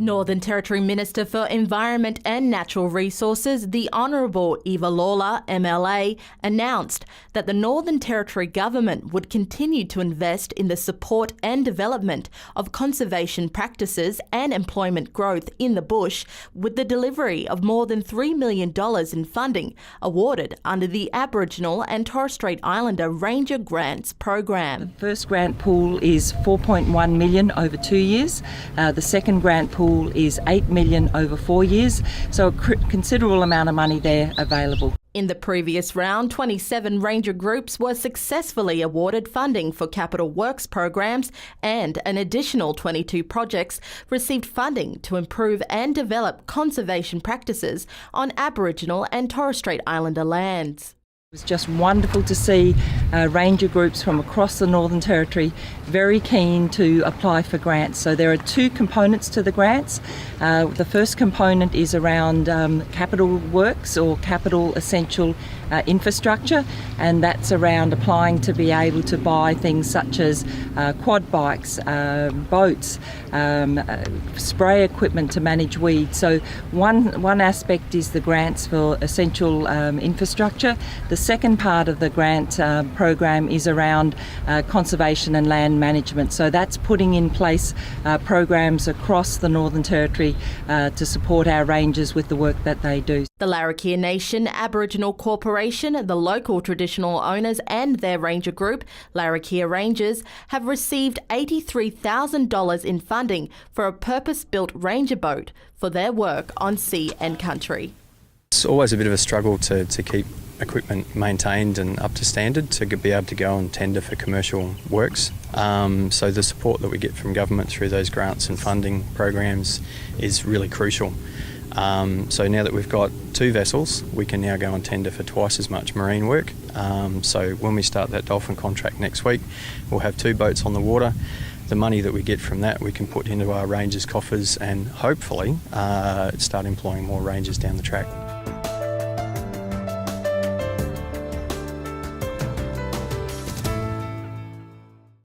Northern Territory Minister for Environment and Natural Resources, the Honourable Eva Lawler, MLA, announced that the Northern Territory Government would continue to invest in the support and development of conservation practices and employment growth in the bush, with the delivery of more than $3 million in funding awarded under the Aboriginal and Torres Strait Islander Ranger Grants Program. The first grant pool is $4.1 million over 2 years. The second grant pool is $8 million over 4 years, so a considerable amount of money there available. In the previous round, 27 ranger groups were successfully awarded funding for capital works programs, and an additional 22 projects received funding to improve and develop conservation practices on Aboriginal and Torres Strait Islander lands. It was just wonderful to see ranger groups from across the Northern Territory very keen to apply for grants. So there are two components to the grants. The first component is around capital works or capital essential infrastructure, and that's around applying to be able to buy things such as quad bikes, boats, spray equipment to manage weeds. So one aspect is the grants for essential infrastructure. The second part of the grant program is around conservation and land management. So that's putting in place programs across the Northern Territory to support our rangers with the work that they do. The Larrakia Nationa Aboriginal Corporation, the local traditional owners and their ranger group, Larrakia Rangers, have received $83,000 in funding for a purpose-built ranger boat for their work on sea and country. It's always a bit of a struggle to keep equipment maintained and up to standard to be able to go and tender for commercial works. So the support that we get from government through those grants and funding programs is really crucial. So now that we've got 2 vessels, we can now go and tender for twice as much marine work. So when we start that dolphin contract next week, we'll have 2 boats on the water. The money that we get from that we can put into our rangers' coffers and hopefully start employing more rangers down the track.